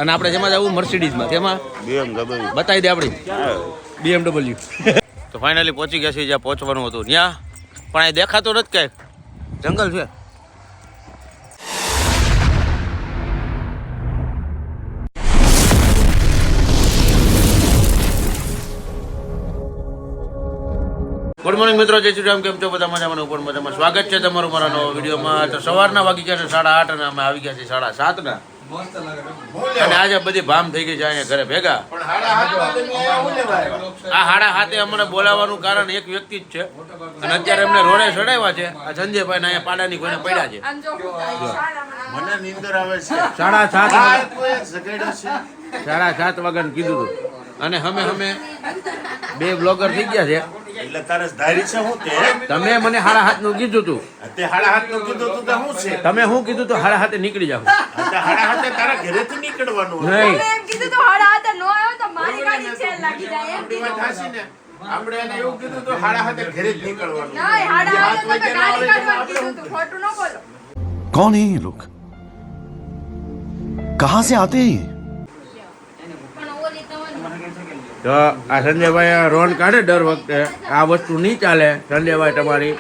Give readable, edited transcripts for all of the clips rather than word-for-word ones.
અને આપણે જેમાં જવું મર્સિડીઝમાં તેમાં BMW બતાવી દે આપણી BMW તો ફાઇનલી પહોંચી ગયા છે જ્યાં પહોંચવાનું હતું ત્યાં પણ અહીં દેખાતો નથી ક્યાંક જંગલ છે. ગુડ મોર્નિંગ મિત્રો, જય શ્રી રામ. કેમ છો બધા? મજામાં ઉપર મજામાં. સ્વાગત છે તમારું મારા નવા વિડીયોમાં. તો સવારના વાગી ગયા છે 8:30 અને અમે આવી ગયા છીએ 7:30 અને આજે બધી ભામ થઈ ગઈ છે અહીંયા ઘરે ભેગા. આ 7:30 અમને બોલાવવાનું કારણ એક વ્યક્તિ જ છે અને અત્યારે એમને રોડે ચડાવ્યા છે. આ સંજયભાઈ અહીંયા પાડાની કોઈને પડ્યા છે. મને નીંદર આવે છે. 7:30 વાગ્યાનું કીધું હતું અને અમે બે બ્લોગર થઈ ગયા છે. એટલે તારે ધારી છે હું તે તમે મને 7:30 નું કીધું તું. તે 7:30 નું કીધું તું તો શું છે? તમે શું કીધું તો 7:30 નીકળી જાવ. તે 7:30 તારા ઘરેથી નીકળવાનું નહીં એમ કીધું તો 7:30 નો આવ્યો તો મારી ગાડી છેલ લાગી જાય એમ આપણી વાત હાચી ને. આપણે એને એવું કીધું તો 7:30 ઘરે જ નીકળવાનું. નહીં 7:30 તો ગાડી કાઢવાનું કીધું તું. ખોટું ન બોલો. कौन है ये लोग? कहां से आते हैं ये? પણ ઓલી તમારી તો આ સંજયભાઈ રોન કાઢે દર વખતે. આ વસ્તુ નહીં ચાલે સંજયભાઈ તમારી.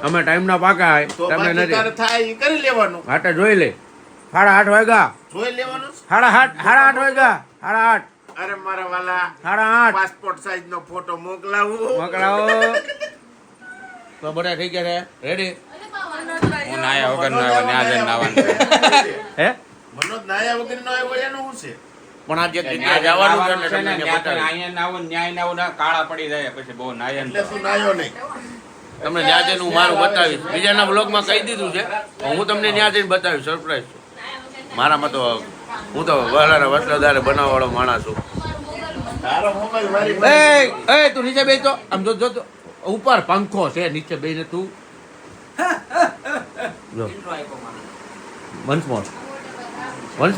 અમે ટાઈમના પાકા તો તમને બાકી તારે નથી. થાય ઈ કરી લેવાનું. હાટે જોઈ લે 8:30 વાગ્યા. જોઈ લેવાનું. 8:30 વાગ્યા. 8:30 અરે મારા વાલા 8:30 પાસપોર્ટ સાઈઝ નો ફોટો મોકલાવું. મોકલાવો. તો બધા થઈ ગયા છે રેડી? હું નાયા વગર નો આવ્યો, ન્યા જઈને નાવાનું છે. હે મનોજ નાયા વગર નો આવ્યો એનું શું છે? પણ આ જે જગ્યાએ જવાનું છે ને નાવાનું છે ને, તમને ન્યા તો બતાવીશ. અહીંયા નાવું, ન્યાય નાવું ના, કાળા પડી જાય પછી બહુ નાયા ને. એટલે તું નાયો નહીં. તમને ત્યાં જઈને હું મારું બતાવીશ. બીજાના બ્લોગમાં કહી દીધું છે હું તમને ત્યાં જઈને બતાવીશ. સરપ્રાઈઝ મારામાં તો હું તો વહેલાના વસલાદારે બનાવવાળો માણસ છું. તારો મોબાઈલ મારી એ તું નીચે બેસ તો આમ જો તો ઉપર પંખો છે નીચે બેસને તું જો વન્સ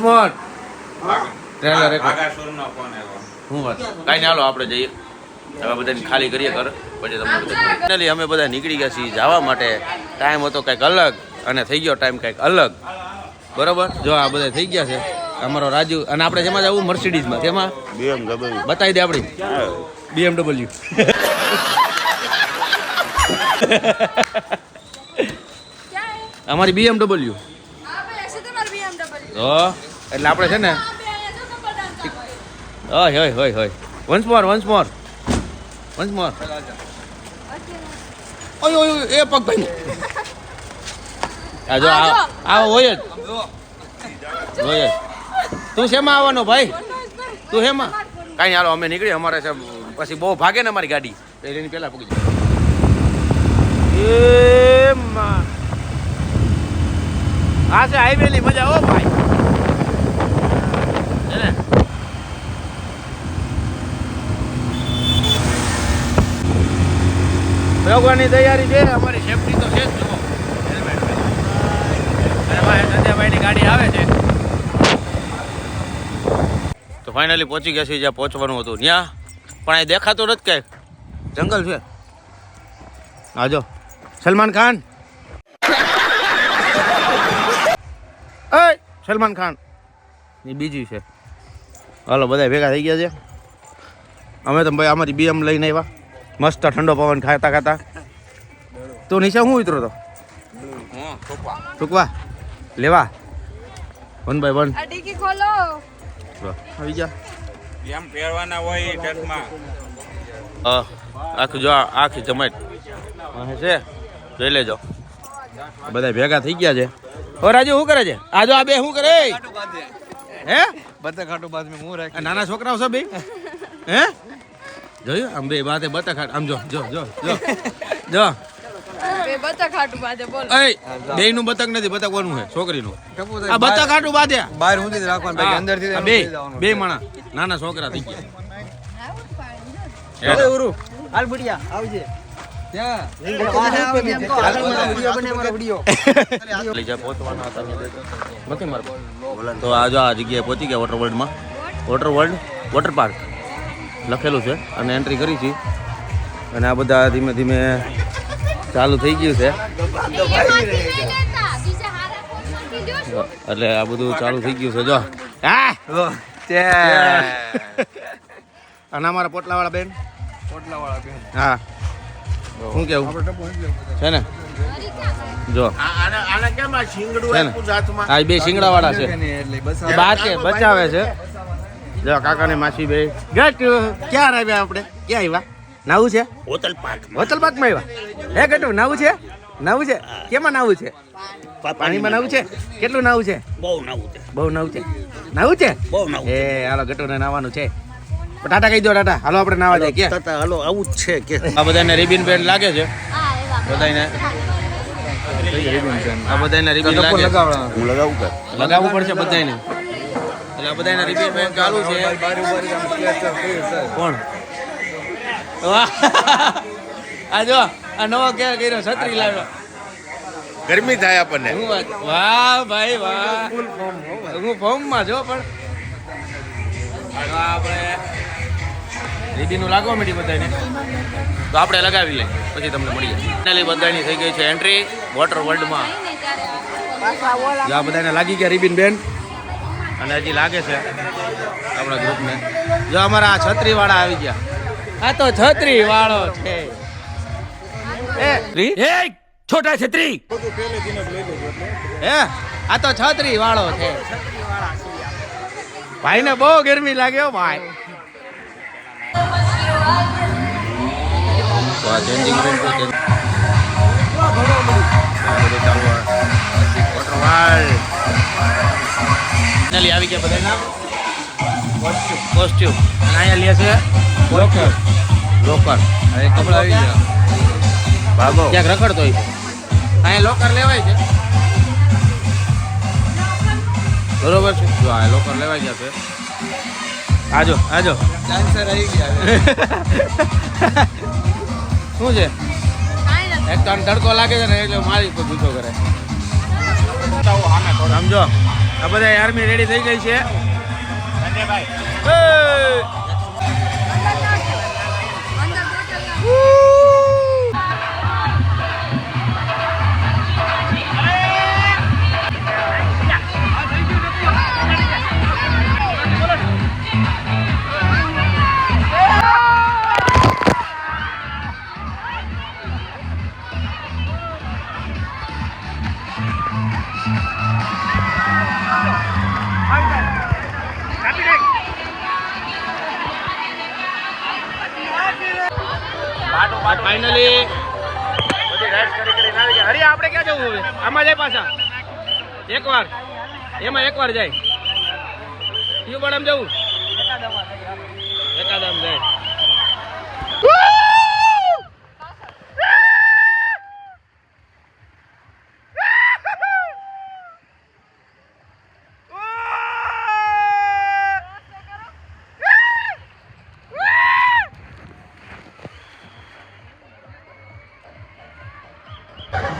મોર ટ્રેલર એક ભાગાસુરનો ફોન આવ્યો. હું વાત કાંઈ ના, હાલો આપણે જઈએ હવે બધાને ખાલી કરીએ ઘર પછી તમને ફાઇનલી અમે બધા નીકળી ગયા છીએ જવા માટે. ટાઈમ હતો કંઈક અલગ અને થઈ ગયો ટાઈમ કંઈક અલગ. બરોબર, જો આ બધા થઈ ગયા છે. અમારો રાજુ અને આપણે જેમાં જવું મર્સિડીઝમાં તેમાં BMW બતાવી દે આપણી BMW અમારી BMW. આ ભાઈ હશે તમારી BMW તો એટલે આપણે છે ને આ બે અહીંયા જો નંબર ડાન્સ હોય વન્સ મોર ઓય એ પગ ભાઈ આ જો આ હોય જ તું શેમાં આવવાનો ભાઈ? તું શેમાં? કાંઈ હાલો અમે નીકળી. અમારે છે પછી બહુ ભાગે ને અમારી ગાડી એની પહેલા પૂકી જાય. આ છે હાઈવે ની મજા. ઓ ભાઈ છે ને ભગવાનની તૈયારી છે. અમારી સેફટી તો છે જ. જુઓ હેલ્મેટ સંજયભાઈની ગાડી આવે છે. તો ફાઇનલી પહોંચી ગયા છીએ જ્યાં પહોંચવાનું હતું ત્યાં પણ અહીં દેખાતો નથી ક્યાંક જંગલ છે. આજો સલમાન ખાન. સલમાન ખાન એ બીજી છે. હાલો બધા ભેગા થઈ ગયા છે. અમે તો ભાઈ અમારી BM લઈને આવ્યા મસ્ત ઠંડો પવન ખાતા. તો નીચે હું ઉતરો તો ટૂંકવા લેવા 1 by 1 આ ડીકી ખોલો. આવી જા. એમ પહેરવાના હોય ચશ્મા. આખી જો આખી જમાટ છે જોઈ લેજો. બધા ભેગા થઈ ગયા છે. ઓ રાજુ શું કરે છે? આ જો આ બે શું કરે? હે બતખાટું બાદ મેં હું રાખ આ નાના છોકરાઓ છે બે? હે જોયું આમ બે બાતે બતખાટ. આમ જો બે બતક હાટું બાજે બોલો. એ બે નું બતક નથી, બતક કોનું છે? છોકરીનું. આ બતખાટું બાંધ્યા. બહાર સુધી જ રાખવાનું બાકી અંદરથી આ બે માણા નાના છોકરા થઈ ગયા. ઓય ઉરુ હાલ બુડિયા આવજે ત્યાં વિડિયો બને મારો વિડિયો લઈ જા પહોંચવાના હતા નથી માર. તો આ જો આ જગ્યાએ પહોંચી ગયા વોટર પાર્ક લખેલું છે અને એન્ટ્રી કરી છે અને આ બધા ધીમે ધીમે ચાલુ થઈ ગયું છે. એટલે આ બધું ચાલુ થઈ ગયું છે. જો હા અને અમારા પોટલાવાળા બેન પોટલાવાળા બેન. હા શું કેવું આપણે ડબ્બો નથી લેવો બધા. છે ને જો આને કેમ આ શીંગડું છે ને? આપ્યું છે હાથમાં? આ બે શિંગડાવાળા છે કે નહીં એટલે બસ આ બાર કે બચાવે છે જો કાકા ને માસી બે ગટ ક્યાં આવ્યા આપણે ક્યાં આવ્યા નાવું છે હોટલ પાર્ક હોટલ પાર્કમાં આવ્યા હે ગટુ નાવું છે નાવું છે કેમાં નાવું છે પાણીમાં નાવું છે કેટલું નાવું છે બહુ નવું છે બહુ નાવું છે નાવું છે બહુ નવું એ હાલો ગટુને નાવાનું છે પણ ટાટા કહી દો ટાટા હાલો આપણે નાવા જાય કે તતા હાલો આવું જ છે કે આ બધાને રિબિન બેન લાગે છે બધાને આ બધાને રિબિન ડબ્બો લાગે લગાવવાનો. હું લગાવું કે લગાવવું પડશે બધાને એટલે આ બધાને રિબિન બેન ચાલુ છે બારી બારી આમ સ્કેચ કર્યું છે. કોણ વાહ આ જો આ નવો કે કર્યો છત્રી લાવ્યો ગરમી થાય આપણને હું વાત વાહ ભાઈ વાહ હું ફોર્મમાં જો પણ હવે આપણે રીબીનું લાગવા માંડી બધાને તો આપણે લગાવી લઈએ પછી તમને મળી જાય ફાઇનલી બધાની થઈ ગઈ છે એન્ટ્રી વોટર વર્લ્ડમાં જો આ બધાને લાગી ગયા રીબીન બેન અને હજી લાગે છે આપણા ગ્રુપને જો અમારા આ છત્રી વાળા આવી ગયા આ તો છત્રી વાળો છે એ છોટા છત્રી હે આ તો છત્રી વાળો છે ભાઈ ને બહુ ગરમી લાગે હો ભાઈ ચેન્જિંગ રૂમ ફાઇનલી આવી ગયા બધાના કોસ્ટ્યુમ અને અહીંયા લે છે લોકર લોકર આ એક કપડાં આવી ગયા. ભાગો ક્યાંક રખડતો હોય છે અહીંયા લોકર લેવાય છે બરોબર છે જો આ લોકર લેવાઈ જશે આજો આજો ડાન્સર આવી ગયા હવે. શું છે એક તો આને તડકો લાગે છે ને એટલે મારી પર ગુસ્સો કરે સમજો આ બધા આર્મી રેડી થઈ ગઈ છે એ! ફાઇનલી બધી રાઈડ કરી આવી ગયા હરી આપણે ક્યાં જવું હવે આમાં જાય પાછા એકવાર એમાં એકવાર જાય ટ્યુબડમ જવું એકાદમ જાય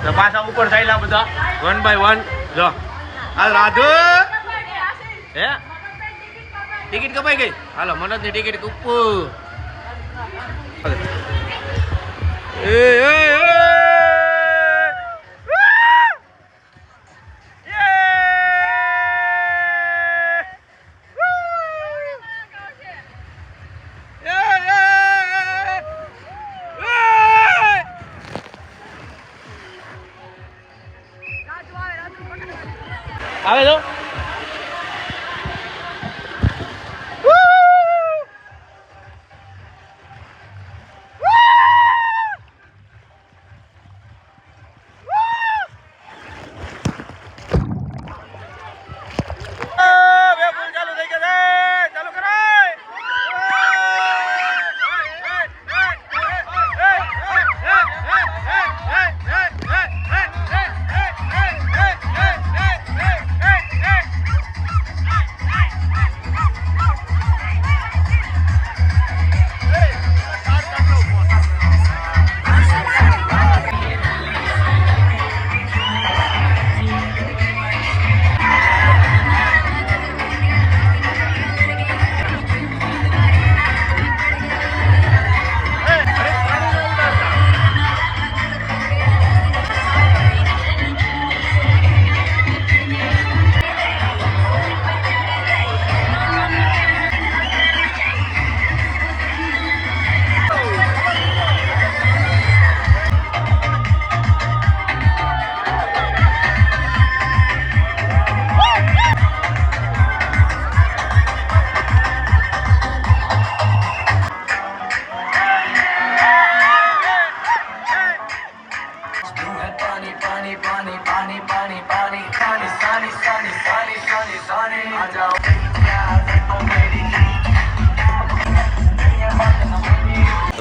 તો પાછા ઉપર થયેલા બધા 1 by 1 જો હાલ રાધુ હે ટિકિટ કપાઈ ગઈ હાલો મનોજની ટિકિટ કપુ એ એ આવે તો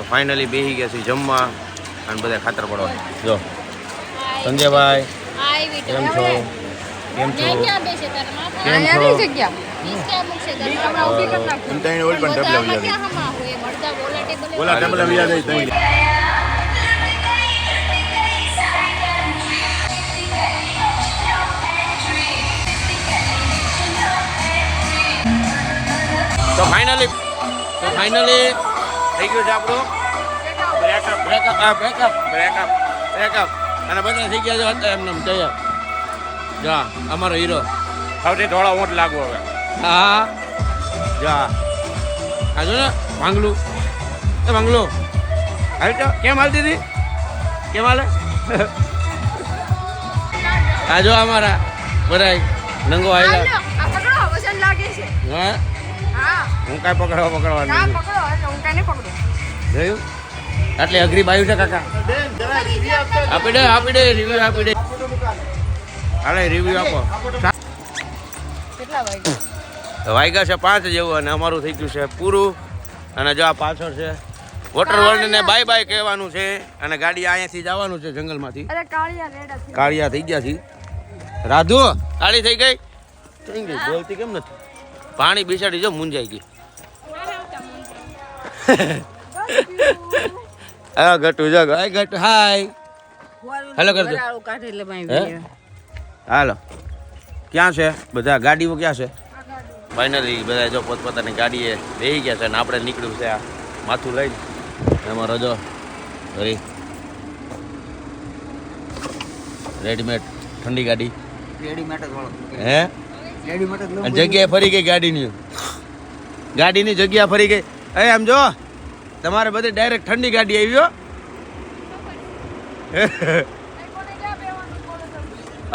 ફાઇનલી બેસી ગયા છીએ જમવા અને બધા ખાતર પડવા. જો સંજયભાઈ કેમ છો? કેમ છો? કેમ છો? આની જગ્યા હમણાં ઊભી કરી નાખજો. ત્રણ ઓલ પણ ડબલા વ્યા ઓલા ડબલા વ્યા જાય ત્રણ. તો ફાઇનલી થઈ ગયું છે આપણું બ્રેકઅપ અને બધા થઈ ગયા છે હતા એમને તૈયાર. જા અમારો હીરો સૌથી થોડો ઊંટ લાગવો હવે. હા જા આ જો ને ભાંગલું એ ભાંગલું હાલ તો કેમ હાલતી હતી કેમ હાલે આ જો અમારા બધા નંગો આવેલા. આ પકડો વજન લાગે છે. હા હા હું કાંઈ પકડવાનું ના નથી. પકડો એટલે હું કાંઈ નહીં પકડું. જોયું આટલી અઘરી બાયું છે કાકા. આપી દે રિવ્યુ આપી દે. હાલે રિવ્યુ આપો. કેટલા વાગ્યા? વાગ્યા છે 5 જેવું અને અમારું થઈ ગયું છે પૂરું. અને જો આ પાછળ છે વોટર વર્લ્ડ ને બાય બાય કહેવાનું છે અને ગાડી અહીંયાથી જવાનું છે જંગલમાંથી. અરે કાળિયા રેડા છે. કાળિયા થઈ ગયા છે. રાધુ કાળી થઈ ગઈ બોલતી કેમ નથી? પાણી બિસાડી જો મુંજાઈ ગઈ. હા ગટુ જગ હાય ગટુ હાય હેલો કરજો. હે? હાલો ક્યાં છે બધા? ગાડીઓ ક્યાં છે? ફાઇનલી બધા જો પોતપોતાની ગાડીએ બેસી ગયા છે અને આપણે નીકળ્યું છે આ માથું લઈને. એમાં રજો ફરી રેડીમેડ ઠંડી ગાડી હે અને જગ્યાએ ફરી ગઈ ગાડીની જગ્યા ફરી ગઈ. એ આમ જો તમારે બધી ડાયરેક્ટ ઠંડી ગાડી આવી હો.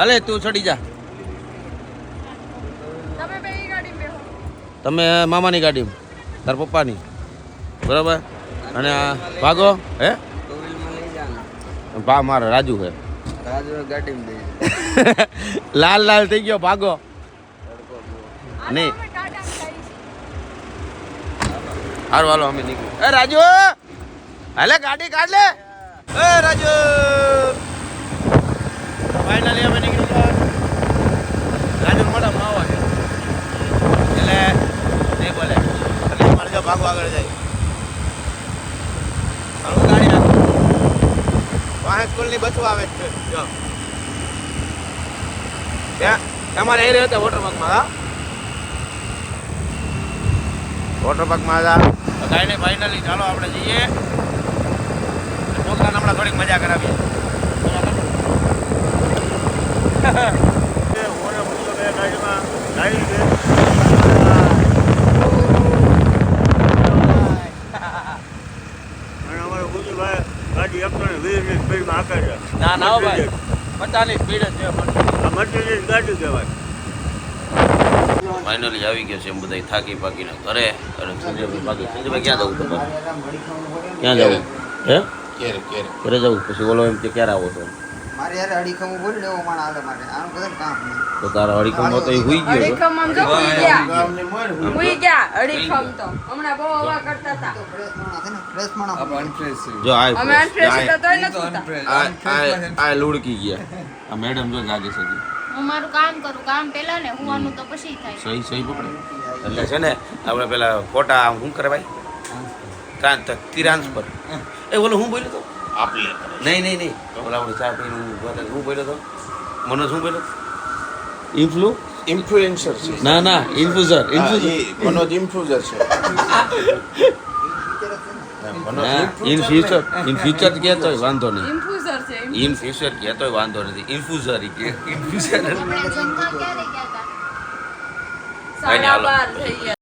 અલે તું ચડી જા. તમે બે ઈ ગાડીમાં બેહો. તમે મામાની ગાડીમાં તાર પપ્પાની બરાબર. અને આ ભાગો હે ભા મારો રાજુ હે લાલ લાલ થઈ ગયો ભાગો નહીં. અમે ટાટામાં જઈએ છીએ. હારું હાલો અમે નીકળી. એ રાજુ હાલે ગાડી કાઢ લે. એ રાજુ ફાઇનલી અમે નીકળી ગયા. રાજુ મોટા માવા છે એટલે નહીં બોલે એટલે અમારે જો ભાગો આગળ જાય. હાલો ગાડી નાખો. વાહે સ્કૂલની બસો આવે છે જો ત્યાં તમારે એ રહ્યો વોટર પાર્કમાં. હા વોટર પાર્કમાં હતા કાંઈ નહીં. ફાઇનલી ચાલો આપણે જઈએ. છોકરાને હમણાં થોડીક મજા કરાવીએ. ના ના ભાઈ 50ની સ્પીડ જ છે. ફાઇનલી આવી ગયો છે એમ બધા થાકી પાકીને ઘરે. અને સંજયભાઈ ક્યાં જવું તમારે? ક્યાં જવું હે? ઘરે જવું પછી બોલો એમ કે ક્યારે આવો છો? મારે યાર અડીખમ બોલ લેવો માણ આલે માટે આનું કદમ કામ નહીં. તો તારા અડીખમમાં તો એ હુઈ ગયો છે. અડીખમ આમ જો હુઈ ગયા અડીખમ તો હમણાં બહુ હવા કરતા હતા. ફ્રેશ માણા આપણે અનફ્રેશ છે. જો આ અમે અનફ્રેશ હતા તોય નતું થતા. આ લુડકી ગયા. આ મેડમ જો જાગે છે હજી. હું મારું કામ કરું કામ પેલા ને હુવાનું તો પછી થાય. સહી પકડે એટલે છે ને આપણે પેલા ફોટા આમ શું કરે ભાઈ ટ્રાન્સફર. એ બોલો હું બોલ્યો તો નહીં ઓલા આપણે ચા પીને હું બોલ્યો તો મનોજ શું બોલ્યો? ઇન્ફ્લુએન્સર છે. ના ઇન્ફ્યુઝર મનોજ ઇન્ફ્લુએન્સર છે. ઇન ફ્યુચર કહેતો હોય વાંધો નહીં. ઇન્ફ્યુઝર છે. ઇન ફ્યુચર કહેતો હોય વાંધો નથી. ઇન્ફ્યુઝર કે ઇન્ફ્યુઝર આપણે જમવા ક્યારે ગયા હતા? સાડા 12 થઈ ગયા.